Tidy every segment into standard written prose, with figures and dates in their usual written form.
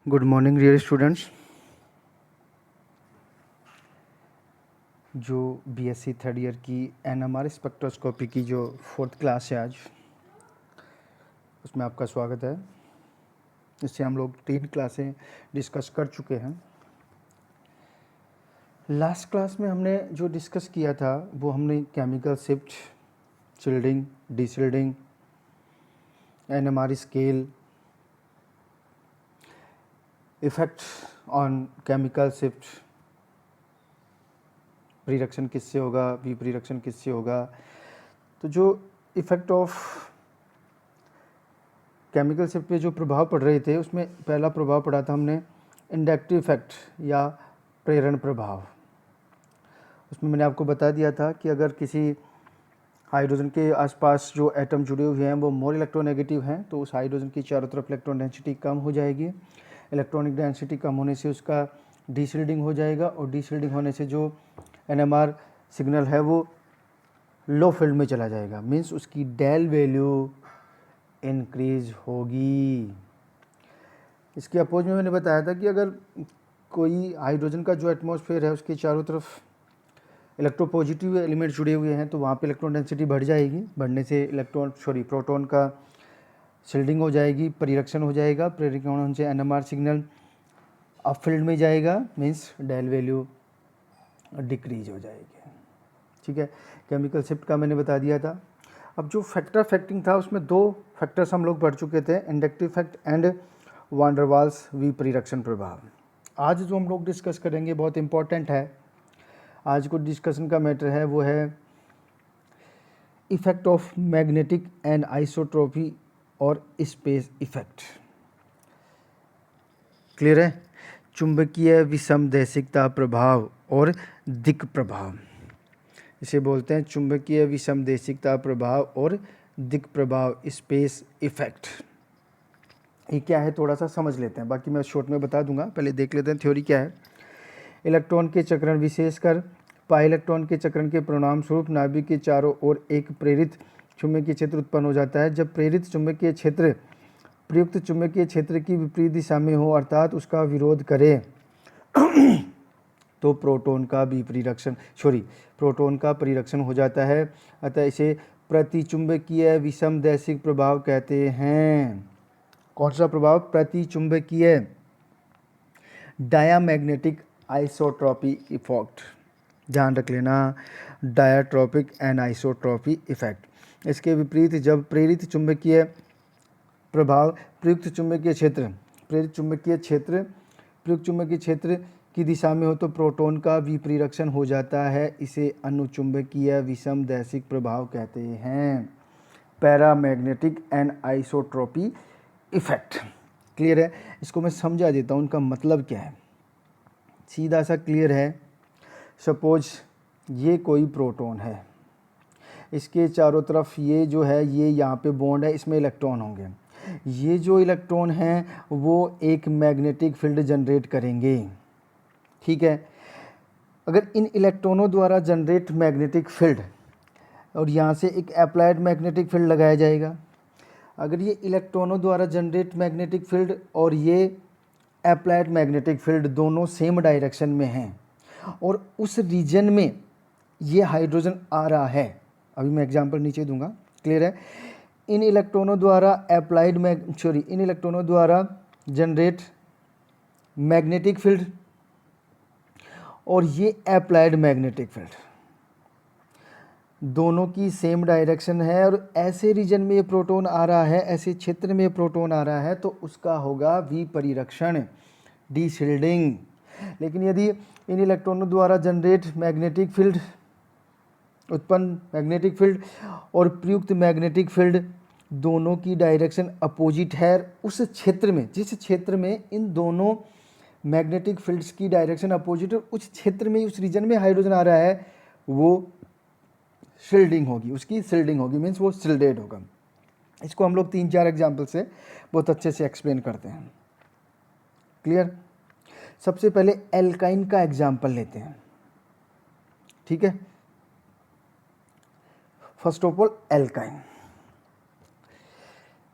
Good morning dear students. जो BSc third year की NMR spectroscopy की जो फोर्थ क्लास है आज, उसमें आपका स्वागत है। इससे हम लोग 3 क्लासें डिस्कस कर चुके हैं। लास्ट क्लास में हमने जो डिस्कस किया था वो हमने chemical shift, shielding, deshielding, NMR scale, effect on chemical shift, प्रीरिएक्शन किससे होगा, वी प्रीरिएक्शन किससे होगा। तो जो इफेक्ट ऑफ केमिकल शिफ्ट पे जो प्रभाव पड़ रहे थे, उसमें पहला प्रभाव पड़ा था हमने इंडक्टिव इफेक्ट या प्रेरण प्रभाव। उसमें मैंने आपको बता दिया था कि अगर किसी हाइड्रोजन के आसपास जो एटम जुड़े हुए हैं वो मोर इलेक्ट्रोनेगेटिव हैं, तो उस हाइड्रोजन की चारों तरफ इलेक्ट्रॉन डेंसिटी कम हो जाएगी। इलेक्ट्रॉनिक डेंसिटी कम होने से उसका डीशिल्डिंग हो जाएगा, और डीशिल्डिंग होने से जो एनएमआर सिग्नल है वो लो फील्ड में चला जाएगा। मीन्स उसकी डेल वैल्यू इंक्रीज होगी। इसके अपोज में मैंने बताया था कि अगर कोई हाइड्रोजन का जो एटमॉस्फेयर है उसके चारों तरफ इलेक्ट्रोपॉजिटिव एलिमेंट जुड़े हुए हैं, तो वहाँ पे इलेक्ट्रॉन डेंसिटी बढ़ जाएगी। बढ़ने से प्रोटॉन का शिल्डिंग हो जाएगी, प्रीरिएक्शन हो जाएगा। प्रीरिएक्शन होने से एनएमआर सिग्नल अप फील्ड में जाएगा, मीन्स डेल वैल्यू डिक्रीज हो जाएगी। ठीक है, केमिकल शिफ्ट का मैंने बता दिया था। अब जो फैक्टर फैक्टिंग था उसमें 2 फैक्टर्स हम लोग पढ़ चुके थे, इंडक्टिव इफेक्ट एंड वान डर वाल्स वी प्रीरिएक्शन प्रभाव। आज जो हम लोग डिस्कस करेंगे बहुत इंपॉर्टेंट है। आज को डिस्कशन का मैटर है वो है effect of magnetic and isotropy और स्पेस इफेक्ट। क्लियर है? चुंबकीय विसमदैशिकता प्रभाव और दिक् प्रभाव, इसे बोलते हैं चुंबकीय विसमदैशिकता प्रभाव और दिक् प्रभाव, स्पेस इफेक्ट। ये क्या है थोड़ा सा समझ लेते हैं, बाकी मैं शॉर्ट में बता दूंगा। पहले देख लेते हैं थ्योरी क्या है। इलेक्ट्रॉन के चक्रण, विशेषकर पाई इलेक्ट्रॉन के चक्रण के परिणाम स्वरूप नाभिक के चारों ओर एक प्रेरित चुंबकीय क्षेत्र उत्पन्न हो जाता है। जब प्रेरित चुंबकीय क्षेत्र प्रयुक्त चुंबकीय क्षेत्र की विपरीत दिशा में हो, अर्थात उसका विरोध करे, तो प्रोटॉन का परिरक्षण हो जाता है। अतः इसे प्रतिचुंबकीय विसमदैशिक प्रभाव कहते हैं। कौन सा प्रभाव? प्रतिचुंबकीय डायामैग्नेटिक आइसोट्रॉपी इफेक्ट। ध्यान रख लेना, डायाट्रॉपिक एंड आइसोट्रॉपी इफेक्ट। इसके विपरीत जब प्रेरित चुंबकीय प्रभाव प्रयुक्त चुंबकीय क्षेत्र की दिशा में हो, तो प्रोटॉन का विपरीरक्षण हो जाता है। इसे अनुचुंबकीय विसमदैशिक प्रभाव कहते हैं, paramagnetic and isotropy effect. Clear है? इसको मैं समझा देता हूँ, उनका मतलब क्या है, सीधा सा क्लियर है। सपोज ये कोई प्रोटॉन है, इसके चारों तरफ ये जो है, ये यहाँ पे बॉन्ड है, इसमें इलेक्ट्रॉन होंगे। ये जो इलेक्ट्रॉन हैं वो एक मैग्नेटिक फील्ड जनरेट करेंगे। ठीक है, अगर इन इलेक्ट्रॉनों द्वारा जनरेट मैग्नेटिक फील्ड और यहाँ से एक अप्लाइड मैग्नेटिक फील्ड लगाया जाएगा। अगर ये इलेक्ट्रॉनों द्वारा जनरेट मैग्नेटिक फील्ड और ये अप्लाइड मैग्नेटिक फील्ड दोनों सेम डायरेक्शन में हैं, और उस रीजन में ये हाइड्रोजन आ रहा है, अभी मैं एग्जांपल नीचे दूंगा। क्लियर है? इन इलेक्ट्रॉनों द्वारा जनरेट मैग्नेटिक फील्ड और ये अप्लाइड मैग्नेटिक फील्ड, दोनों की सेम डायरेक्शन है, और ऐसे रीजन में ये प्रोटॉन आ रहा है, ऐसे क्षेत्र में प्रोटॉन आ रहा है, तो उसका होगा विपरीरक्षण, डीशिल्डिंग। लेकिन यदि इन इलेक्ट्रॉनों द्वारा जनरेट उत्पन्न मैग्नेटिक फील्ड और प्रयुक्त मैग्नेटिक फील्ड दोनों की डायरेक्शन अपोजिट है, उस क्षेत्र में, जिस क्षेत्र में इन दोनों मैग्नेटिक फील्ड्स की डायरेक्शन अपोजिट है, उस क्षेत्र में, उस रीजन में हाइड्रोजन आ रहा है, वो शिल्डिंग होगी, उसकी शिल्डिंग होगी, मीन्स वो शिल्डेड होगा। इसको हम लोग 3-4 एग्जाम्पल से बहुत अच्छे से एक्सप्लेन करते हैं। क्लियर? सबसे पहले एल्काइन का एग्जाम्पल लेते हैं। ठीक है, first of all alkyne.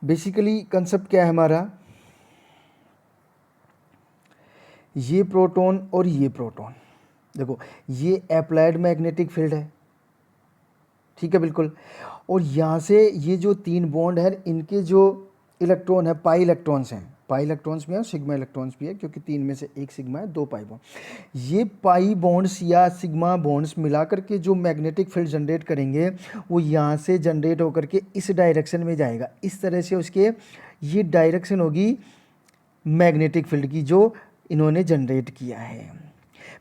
Basically concept क्या है हमारा, ये प्रोटॉन और ये प्रोटॉन, देखो ये अप्लाइड मैग्नेटिक फील्ड है, ठीक है बिल्कुल। और यहाँ से ये जो 3 बॉन्ड है, इनके जो इलेक्ट्रॉन है पाई इलेक्ट्रॉन्स हैं, पाई इलेक्ट्रॉन्स भी हैं, सिग्मा इलेक्ट्रॉन्स भी है, क्योंकि 3 में से 1 सिग्मा है, 2 पाई बॉन्ड। ये पाई बॉन्ड्स या सिग्मा बॉन्ड्स मिला करके जो मैग्नेटिक फील्ड जनरेट करेंगे, वो यहाँ से जनरेट होकर के इस डायरेक्शन में जाएगा। इस तरह से उसके ये डायरेक्शन होगी मैग्नेटिक फील्ड की जो इन्होंने जनरेट किया है।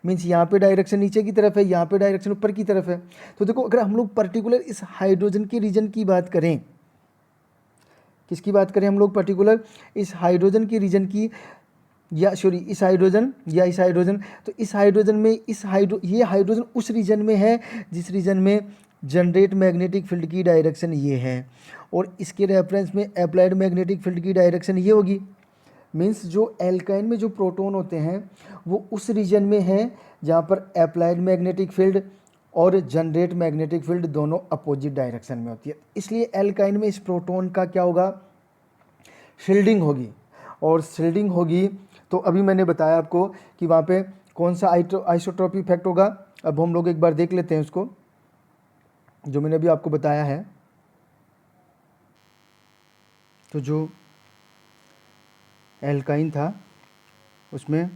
मीन्स यहाँ पे डायरेक्शन नीचे की तरफ है, यहाँ पे डायरेक्शन ऊपर की तरफ है। तो देखो अगर हम लोग पर्टिकुलर इस हाइड्रोजन के रीजन की बात करें, किसकी बात करें हम लोग, पर्टिकुलर इस हाइड्रोजन के रीजन की, या सॉरी इस हाइड्रोजन या इस हाइड्रोजन, तो इस हाइड्रोजन में ये हाइड्रोजन उस रीजन में है जिस रीजन में जनरेट मैग्नेटिक फील्ड की डायरेक्शन ये है, और इसके रेफरेंस में अप्लाइड मैग्नेटिक फील्ड की डायरेक्शन ये होगी। मीन्स जो एल्काइन में जो प्रोटॉन होते हैं वो उस रीजन में हैं जहाँ पर अप्लाइड मैग्नेटिक फील्ड और जनरेट मैग्नेटिक फील्ड दोनों अपोजिट डायरेक्शन में होती है। इसलिए एल्काइन में इस प्रोटॉन का क्या होगा, शील्डिंग होगी। तो अभी मैंने बताया आपको कि वहाँ पे कौन सा आइसोट्रोपी इफेक्ट होगा। अब हम लोग एक बार देख लेते हैं उसको, जो मैंने अभी आपको बताया है। तो जो एल्काइन था उसमें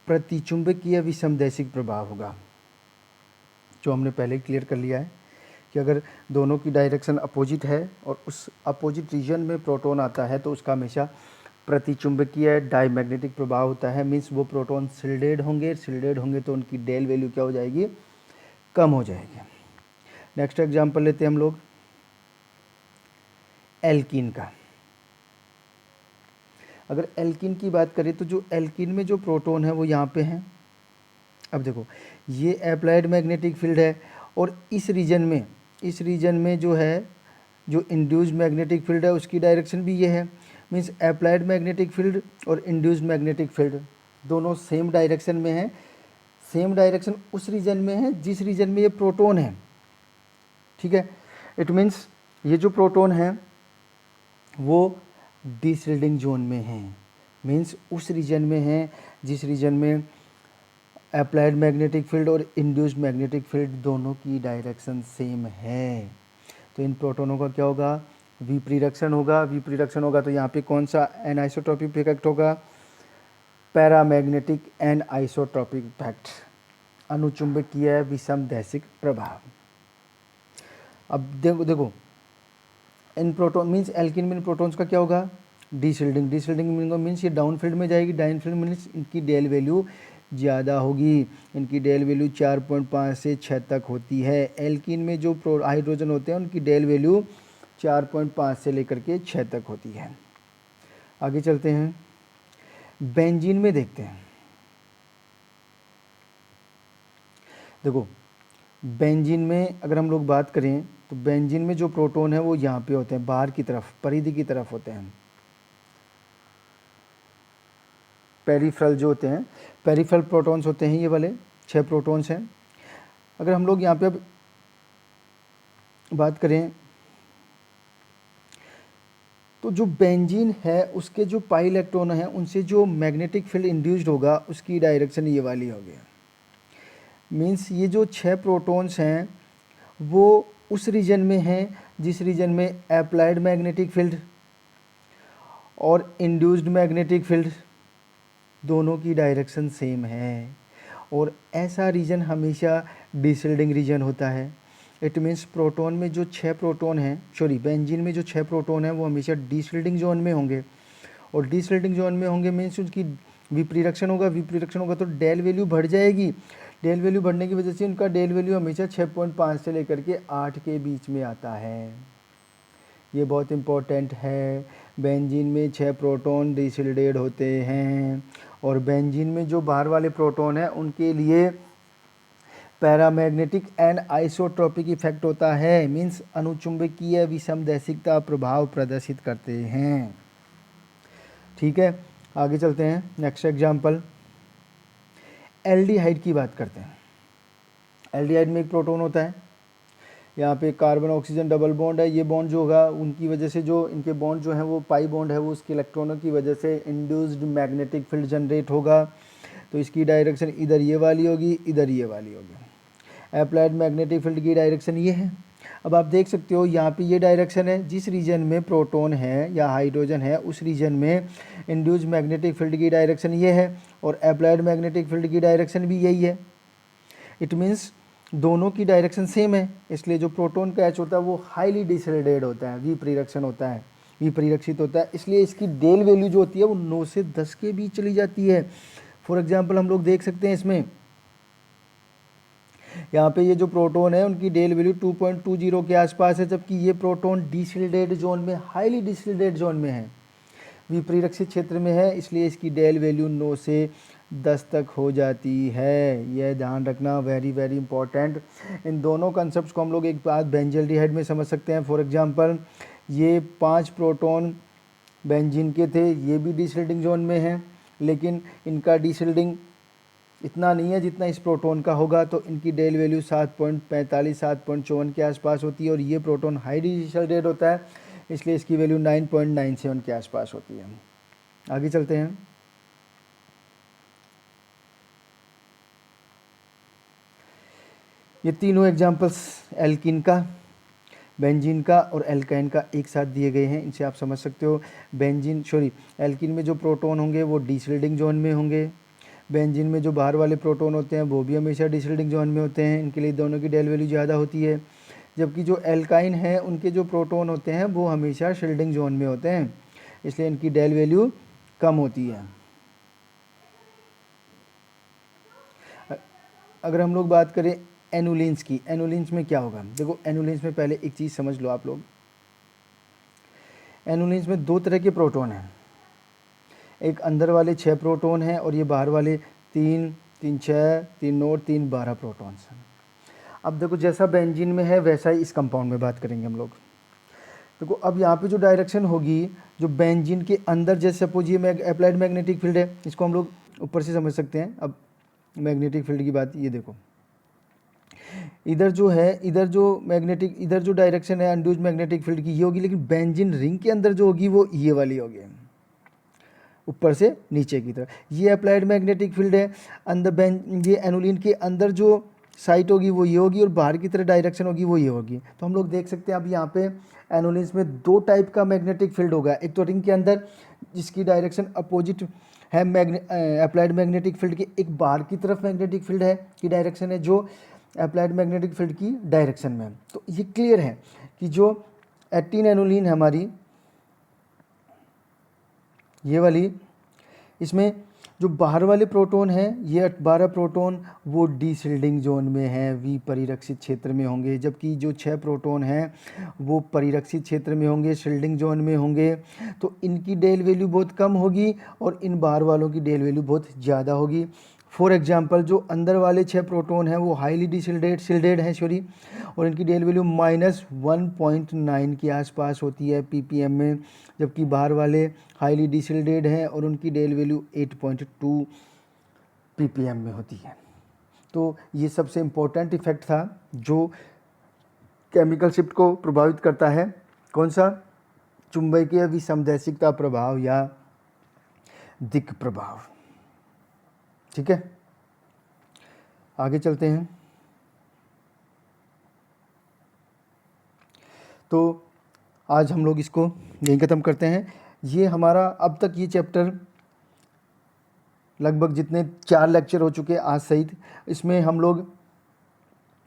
प्रतिचुंबकीय विसमदैशिक प्रभाव होगा, जो हमने पहले क्लियर कर लिया है कि अगर दोनों की डायरेक्शन अपोजिट है और उस अपोजिट रीजन में प्रोटॉन आता है तो उसका हमेशा प्रतिचुंबकीय डायमैग्नेटिक प्रभाव होता है। मीन्स वो प्रोटॉन शिल्डेड होंगे तो उनकी डेल वैल्यू क्या हो जाएगी, कम हो जाएगी। नेक्स्ट एग्जाम्पल लेते हैं हम लोग एल्कीन का। अगर एल्कीन की बात करें तो जो एल्कीन में जो प्रोटॉन है वो यहाँ पे हैं। अब देखो ये अप्लाइड मैग्नेटिक फील्ड है और इस रीजन में जो है जो इंड्यूस्ड मैग्नेटिक फील्ड है उसकी डायरेक्शन भी ये है। मीन्स अप्लाइड मैग्नेटिक फील्ड और इंड्यूस्ड मैग्नेटिक फील्ड दोनों सेम डायरेक्शन में है, सेम डायरेक्शन उस रीजन में है जिस रीजन में ये प्रोटॉन है, ठीक है। इट मीन्स ये जो प्रोटॉन है वो डीशिल्डिंग जोन में है। मीन्स उस रीजन में है जिस रीजन में अप्लाइड मैग्नेटिक फील्ड और इंड्यूस्ड मैग्नेटिक फील्ड दोनों की डायरेक्शन सेम है। तो इन प्रोटोनों का क्या होगा, विपरीरक्षण होगा। तो यहाँ पे कौन सा एनआइसोट्रोपिक इफेक्ट होगा, पैरामैग्नेटिक एंड आइसोट्रोपिक इफेक्ट, अनुचुंबकीय विसमदैशिक प्रभाव। अब देखो इन प्रोटोन मीन्स एल्कीन में प्रोटॉन्स का क्या होगा, डीशिल्डिंग मीन्स ये डाउन फील्ड में जाएगी। डाउन फील्ड मीन्स इनकी डेल वैल्यू ज़्यादा होगी, इनकी डेल वैल्यू 4.5 से 6 तक होती है। एल्कीन में जो हाइड्रोजन होते हैं उनकी डेल वैल्यू 4.5 से लेकर के 6 तक होती है। आगे चलते हैं, बेंजीन में देखते हैं। देखो बेंजीन में अगर हम लोग बात करें तो बेंजीन में जो प्रोटॉन है वो यहाँ पे होते हैं, बाहर की तरफ परिधि की तरफ होते हैं। पेरिफेरल जो होते हैं, पेरिफेरल प्रोटॉन्स होते हैं, ये वाले 6 प्रोटॉन्स हैं। अगर हम लोग यहाँ पे अब बात करें तो जो बेंजीन है उसके जो पाई इलेक्ट्रॉन हैं उनसे जो मैग्नेटिक फील्ड इंड्यूस्ड होगा उसकी डायरेक्शन ये वाली होगी। मीन्स ये जो 6 प्रोटॉन्स हैं वो उस रीजन में हैं जिस रीजन में अप्लाइड मैग्नेटिक फील्ड और इंड्यूस्ड मैग्नेटिक फील्ड दोनों की डायरेक्शन सेम है, और ऐसा रीजन हमेशा डीशिल्डिंग रीजन होता है। इट मीन्स प्रोटॉन में जो 6 प्रोटॉन हैं, बेंजीन में जो 6 प्रोटॉन हैं वो हमेशा डीशिल्डिंग जोन में होंगे, और डीशिल्डिंग जोन में होंगे मीन्स उसकी विपरीरक्षण होगा तो डेल वैल्यू बढ़ जाएगी। डेल वैल्यू बढ़ने की वजह से उनका डेल वैल्यू हमेशा 6.5 से लेकर के 8 के बीच में आता है। ये बहुत इम्पोर्टेंट है। बेंजीन में 6 प्रोटॉन डीशिल्डेड होते हैं, और बेंजीन में जो बाहर वाले प्रोटॉन हैं उनके लिए पैरामैग्नेटिक एंड आइसोट्रोपिक इफेक्ट होता है। मीन्स अनुचुंबकीय विसमदैशिकता प्रभाव प्रदर्शित करते हैं, ठीक है। आगे चलते हैं, नेक्स्ट एग्जाम्पल एल्डिहाइड की बात करते हैं। एल्डिहाइड में एक प्रोटॉन होता है, यहाँ पे कार्बन ऑक्सीजन डबल बॉन्ड है। ये बॉन्ड जो होगा उनकी वजह से जो इनके बॉन्ड जो हैं वो पाई बॉन्ड है, वो उसके इलेक्ट्रॉनों की वजह से इंड्यूस्ड मैग्नेटिक फील्ड जनरेट होगा। तो इसकी डायरेक्शन इधर ये वाली होगी, इधर ये वाली होगी। अप्लाइड मैग्नेटिक फील्ड की डायरेक्शन ये है। अब आप देख सकते हो यहाँ पे ये डायरेक्शन है, जिस रीजन में प्रोटॉन है या हाइड्रोजन है उस रीजन में इंड्यूस्ड मैग्नेटिक फील्ड की डायरेक्शन ये है, और अप्लाइड मैग्नेटिक फील्ड की डायरेक्शन भी यही है। इट मीन्स दोनों की डायरेक्शन सेम है, इसलिए जो प्रोटॉन का एच होता है वो हाईली डिसोलेटेड होता है, विपरीरक्षण होता है, विपरीरक्षित होता है, इसलिए इसकी डेल वैल्यू जो होती है वो 9 से 10 के बीच चली जाती है। फॉर एग्जांपल हम लोग देख सकते हैं इसमें, यहाँ पे ये जो प्रोटॉन है उनकी डेल वैल्यू 2.20 के आसपास है, जबकि ये प्रोटॉन डिसोलेटेड जोन में, हाईली डिसोलेटेड जोन में है, विपरीरक्षित क्षेत्र में है, इसलिए इसकी डेल वैल्यू 9 से 10 तक हो जाती है। यह ध्यान रखना, वेरी वेरी इंपॉर्टेंट। इन दोनों कंसेप्ट को हम लोग एक बात बेंजल्डिहाइड में समझ सकते हैं। फॉर एग्जांपल ये 5 प्रोटॉन बेंजीन के थे, ये भी डिसोल्डिंग जोन में हैं, लेकिन इनका डिसोल्डिंग इतना नहीं है जितना इस प्रोटॉन का होगा, तो इनकी डेल वैल्यू 7.45 7.54 के आसपास होती है, और ये प्रोटॉन हाईली डिसोल्डेड होता है, इसलिए इसकी वैल्यू 9.97 के आसपास होती है। आगे चलते हैं। ये तीनों एग्जाम्पल्स एल्कीन का, बेंजीन का और एल्काइन का एक साथ दिए गए हैं, इनसे आप समझ सकते हो। एल्कीन में जो प्रोटॉन होंगे वो डिसोल्डिंग जोन में होंगे, बेंजीन में जो बाहर वाले प्रोटॉन होते हैं वो भी हमेशा डिसोल्डिंग जोन में होते हैं, इनके लिए दोनों की डेल वैल्यू ज़्यादा होती है। जबकि जो एल्काइन है उनके जो प्रोटॉन होते हैं वो हमेशा शील्डिंग जोन में होते हैं, इसलिए इनकी डेल वैल्यू कम होती है। अगर हम लोग बात करें एनुलिन्स की, एनुलिन्स में क्या होगा, देखो एनुलिन्स में पहले एक चीज़ समझ लो आप लोग, एनुलिन्स में 2 तरह के प्रोटॉन हैं, एक अंदर वाले 6 प्रोटॉन हैं और ये बाहर वाले 3 3 6 3 9 3 12 प्रोटॉन्स हैं। अब देखो जैसा बेंजीन में है वैसा ही इस कंपाउंड में बात करेंगे हम लोग। देखो अब यहाँ पे जो डायरेक्शन होगी, जो बेंजीन के अंदर, जैसे सपोज ये अप्लाइड मैग्नेटिक फील्ड है, इसको हम लोग ऊपर से समझ सकते हैं। अब मैग्नेटिक फील्ड की बात, ये देखो इधर जो है, इधर जो डायरेक्शन है इंड्यूस्ड मैग्नेटिक फील्ड की ये होगी, लेकिन बेंजीन रिंग के अंदर जो होगी वो ये वाली होगी, ऊपर से नीचे की तरफ। ये अप्लाइड मैग्नेटिक फील्ड है, अंदर ये एनुलिन के अंदर जो साइट होगी वो ये होगी, और बाहर की तरफ डायरेक्शन होगी वो ये होगी। तो हम लोग देख सकते हैं अब यहाँ पे एनुलिन्स में 2 टाइप का मैग्नेटिक फील्ड होगा, एक तो रिंग के अंदर जिसकी डायरेक्शन अपोजिट है अप्लाइड मैग्नेटिक फील्ड की, एक बाहर की तरफ मैग्नेटिक फील्ड है की डायरेक्शन है जो अप्लाइड मैग्नेटिक फील्ड की डायरेक्शन में। तो ये क्लियर है कि जो 18 एनुलिन है हमारी ये वाली, इसमें जो बाहर वाले प्रोटॉन हैं ये 12 प्रोटॉन वो डिसोल्डिंग जोन में हैं, विपरिरक्षित क्षेत्र में होंगे, जबकि जो 6 प्रोटॉन हैं वो परिरक्षित क्षेत्र में होंगे, शील्डिंग जोन में होंगे। तो इनकी डेल वैल्यू बहुत कम होगी और इन बाहर वालों की डेल वैल्यू बहुत ज़्यादा होगी। फॉर एग्जांपल जो अंदर वाले 6 प्रोटॉन हैं वो हाईली डिसोल्डेड हैं और इनकी डेल वैल्यू -1.9 के आसपास होती है ppm में, जबकि बाहर वाले हाईली डिसोल्डेड हैं और उनकी डेल वैल्यू 8.2 ppm में होती है। तो ये सबसे इम्पोर्टेंट इफेक्ट था जो केमिकल शिफ्ट को प्रभावित करता है। कौन सा? चुंबकीय विसमदैशिकता प्रभाव या दिक् प्रभाव। ठीक है, आगे चलते हैं। तो आज हम लोग इसको यहीं ख़त्म करते हैं। ये हमारा अब तक ये चैप्टर लगभग जितने 4 लेक्चर हो चुके हैं आज सहित, इसमें हम लोग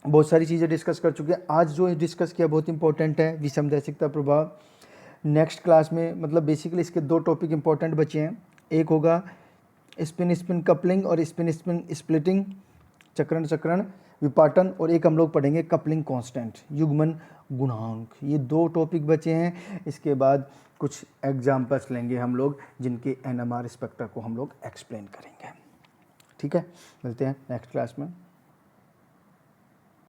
बहुत सारी चीज़ें डिस्कस कर चुके हैं। आज जो डिस्कस किया बहुत इंपॉर्टेंट है, विसमदैशिकता प्रभाव। नेक्स्ट क्लास में मतलब बेसिकली इसके 2 टॉपिक इंपॉर्टेंट बचे हैं, एक होगा स्पिन स्पिन कपलिंग और स्पिन स्पिन स्प्लिटिंग, चक्रण चक्रण विपाटन, और एक हम लोग पढ़ेंगे कपलिंग कांस्टेंट, युग्मन गुणांक। ये 2 टॉपिक बचे हैं। इसके बाद कुछ एग्जाम्पल्स लेंगे हम लोग जिनके NMR स्पेक्ट्रा को हम लोग एक्सप्लेन करेंगे। ठीक है, मिलते हैं नेक्स्ट क्लास में।